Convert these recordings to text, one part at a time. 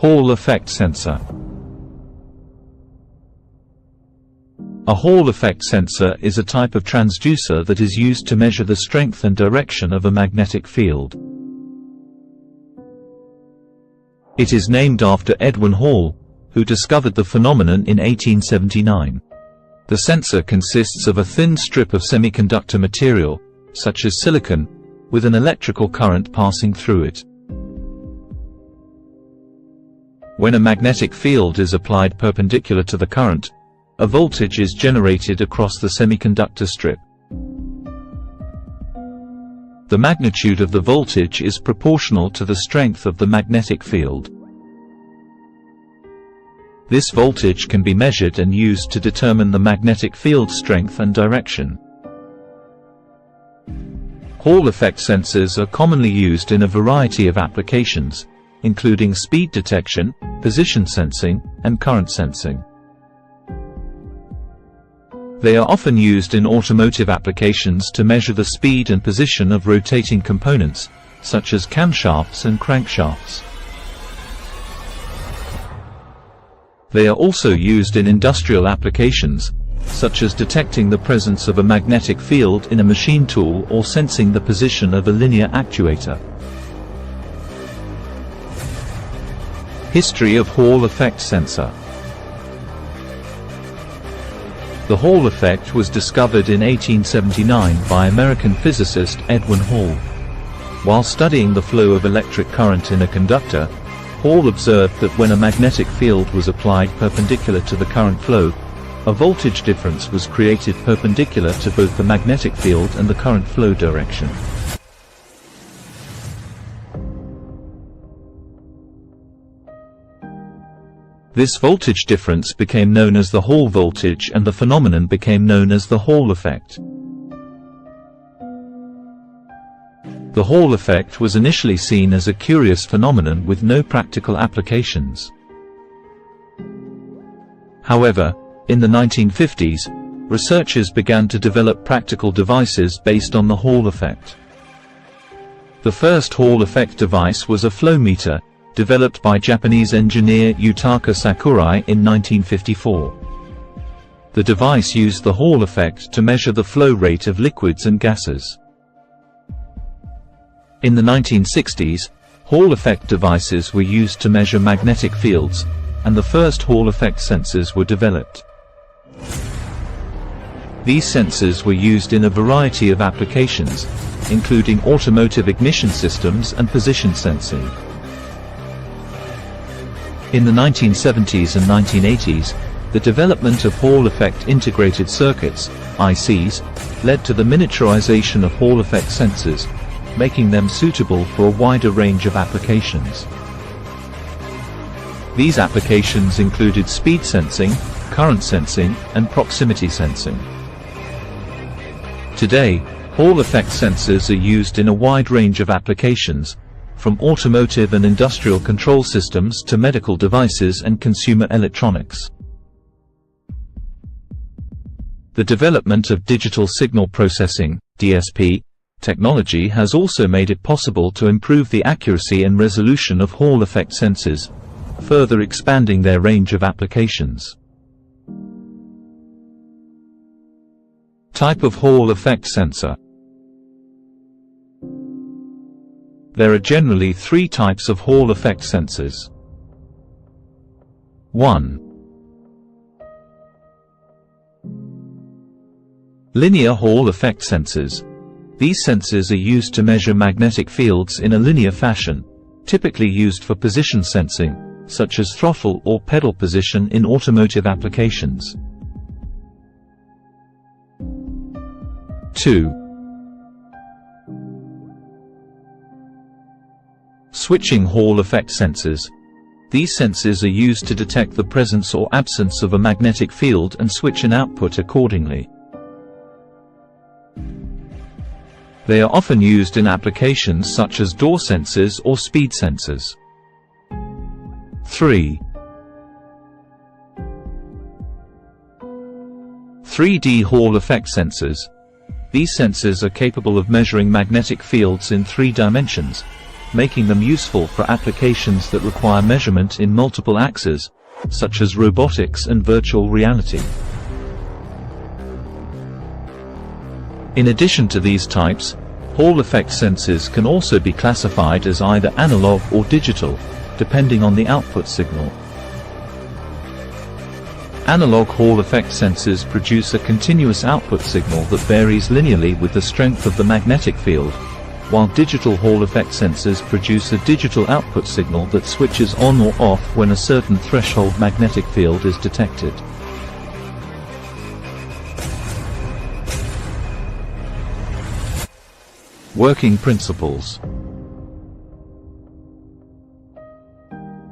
Hall effect sensor. A Hall effect sensor is a type of transducer that is used to measure the strength and direction of a magnetic field. It is named after Edwin Hall, who discovered the phenomenon in 1879. The sensor consists of a thin strip of semiconductor material, such as silicon, with an electrical current passing through it. When a magnetic field is applied perpendicular to the current, a voltage is generated across the semiconductor strip. The magnitude of the voltage is proportional to the strength of the magnetic field. This voltage can be measured and used to determine the magnetic field strength and direction. Hall effect sensors are commonly used in a variety of applications, including speed detection, position sensing, and current sensing. They are often used in automotive applications to measure the speed and position of rotating components, such as camshafts and crankshafts. They are also used in industrial applications, such as detecting the presence of a magnetic field in a machine tool or sensing the position of a linear actuator. History of Hall effect sensor. The Hall effect was discovered in 1879 by American physicist Edwin Hall. While studying the flow of electric current in a conductor, Hall observed that when a magnetic field was applied perpendicular to the current flow, a voltage difference was created perpendicular to both the magnetic field and the current flow direction. This voltage difference became known as the Hall voltage, and the phenomenon became known as the Hall effect. The Hall effect was initially seen as a curious phenomenon with no practical applications. However, in the 1950s, researchers began to develop practical devices based on the Hall effect. The first Hall effect device was a flow meter, developed by Japanese engineer Yutaka Sakurai in 1954. The device used the Hall effect to measure the flow rate of liquids and gases. In the 1960s, Hall effect devices were used to measure magnetic fields, and the first Hall effect sensors were developed. These sensors were used in a variety of applications, including automotive ignition systems and position sensing. In the 1970s and 1980s, the development of Hall effect integrated circuits, ICs, led to the miniaturization of Hall effect sensors, making them suitable for a wider range of applications. These applications included speed sensing, current sensing, and proximity sensing. Today, Hall effect sensors are used in a wide range of applications, from automotive and industrial control systems to medical devices and consumer electronics. The development of digital signal processing, DSP, technology has also made it possible to improve the accuracy and resolution of Hall effect sensors, further expanding their range of applications. Type of Hall effect sensor. There are generally three types of Hall effect sensors. 1. Linear Hall effect sensors. These sensors are used to measure magnetic fields in a linear fashion, typically used for position sensing, such as throttle or pedal position in automotive applications. 2. Switching Hall effect sensors. These sensors are used to detect the presence or absence of a magnetic field and switch an output accordingly. They are often used in applications such as door sensors or speed sensors. 3. 3D Hall effect sensors. These sensors are capable of measuring magnetic fields in 3 dimensions, making them useful for applications that require measurement in multiple axes, such as robotics and virtual reality. In addition to these types, Hall effect sensors can also be classified as either analog or digital, depending on the output signal. Analog Hall effect sensors produce a continuous output signal that varies linearly with the strength of the magnetic field, while digital Hall effect sensors produce a digital output signal that switches on or off when a certain threshold magnetic field is detected. Working principles.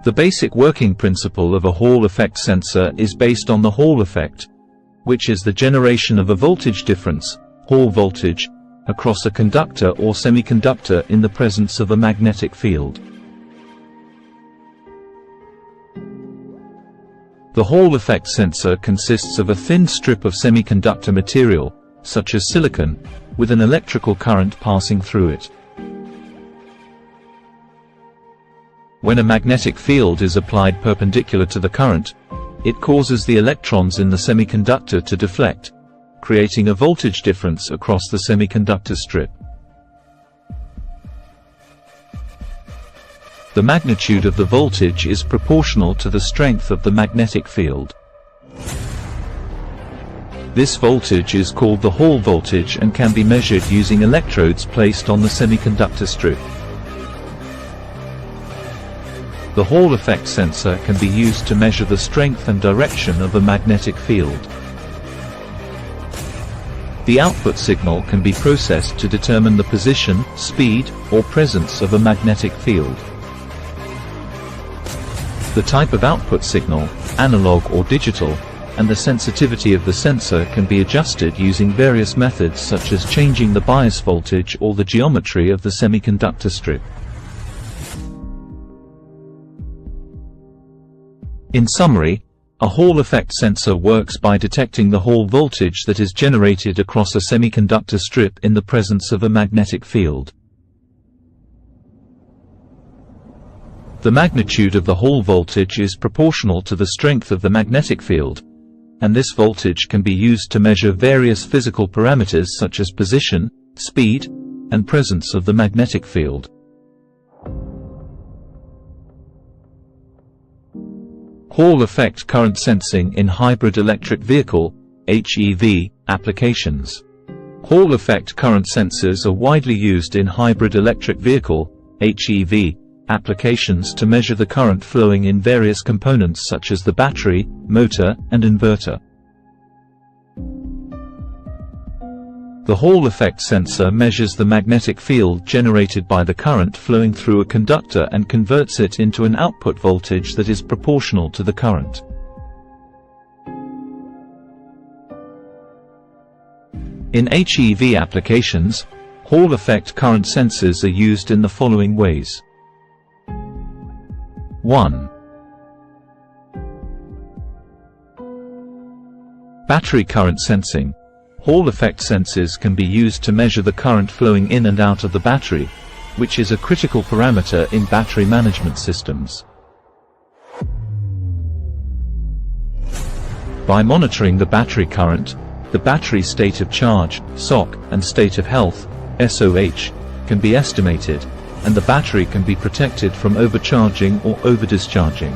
The basic working principle of a Hall effect sensor is based on the Hall effect, which is the generation of a voltage difference, Hall voltage, across a conductor or semiconductor in the presence of a magnetic field. The Hall effect sensor consists of a thin strip of semiconductor material, such as silicon, with an electrical current passing through it. When a magnetic field is applied perpendicular to the current, it causes the electrons in the semiconductor to deflect, creating a voltage difference across the semiconductor strip. The magnitude of the voltage is proportional to the strength of the magnetic field. This voltage is called the Hall voltage and can be measured using electrodes placed on the semiconductor strip. The Hall effect sensor can be used to measure the strength and direction of a magnetic field. The output signal can be processed to determine the position, speed, or presence of a magnetic field. The type of output signal, analog or digital, and the sensitivity of the sensor can be adjusted using various methods such as changing the bias voltage or the geometry of the semiconductor strip. In summary, a Hall effect sensor works by detecting the Hall voltage that is generated across a semiconductor strip in the presence of a magnetic field. The magnitude of the Hall voltage is proportional to the strength of the magnetic field, and this voltage can be used to measure various physical parameters such as position, speed, and presence of the magnetic field. Hall effect current sensing in hybrid electric vehicle (HEV) applications. Hall effect current sensors are widely used in hybrid electric vehicle (HEV) applications to measure the current flowing in various components such as the battery, motor, and inverter. The Hall effect sensor measures the magnetic field generated by the current flowing through a conductor and converts it into an output voltage that is proportional to the current. In HEV applications, Hall effect current sensors are used in the following ways. 1. Battery current sensing. Hall effect sensors can be used to measure the current flowing in and out of the battery, which is a critical parameter in battery management systems. By monitoring the battery current, the battery state of charge, SOC, and state of health, SOH, can be estimated, and the battery can be protected from overcharging or overdischarging.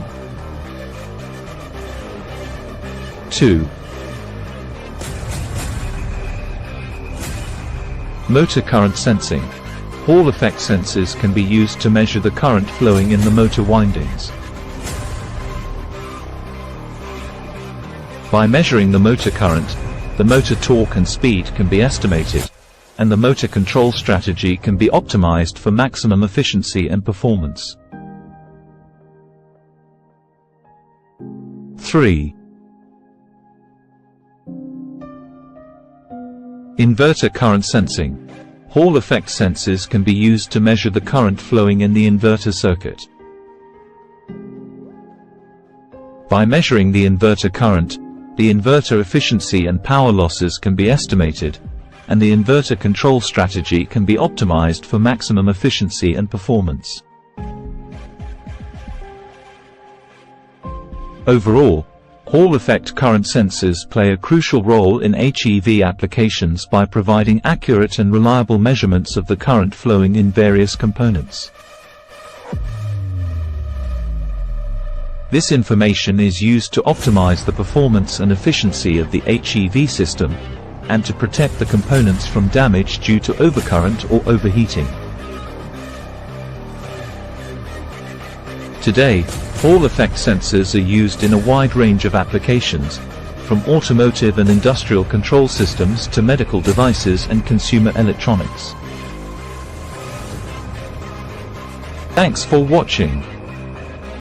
2. Motor current sensing. Hall effect sensors can be used to measure the current flowing in the motor windings. By measuring the motor current, the motor torque and speed can be estimated, and the motor control strategy can be optimized for maximum efficiency and performance. 3. Inverter current sensing. Hall effect sensors can be used to measure the current flowing in the inverter circuit. By measuring the inverter current, the inverter efficiency and power losses can be estimated, and the inverter control strategy can be optimized for maximum efficiency and performance. Overall, Hall effect current sensors play a crucial role in HEV applications by providing accurate and reliable measurements of the current flowing in various components. This information is used to optimize the performance and efficiency of the HEV system, and to protect the components from damage due to overcurrent or overheating. Today, Hall effect sensors are used in a wide range of applications, from automotive and industrial control systems to medical devices and consumer electronics. Thanks for watching.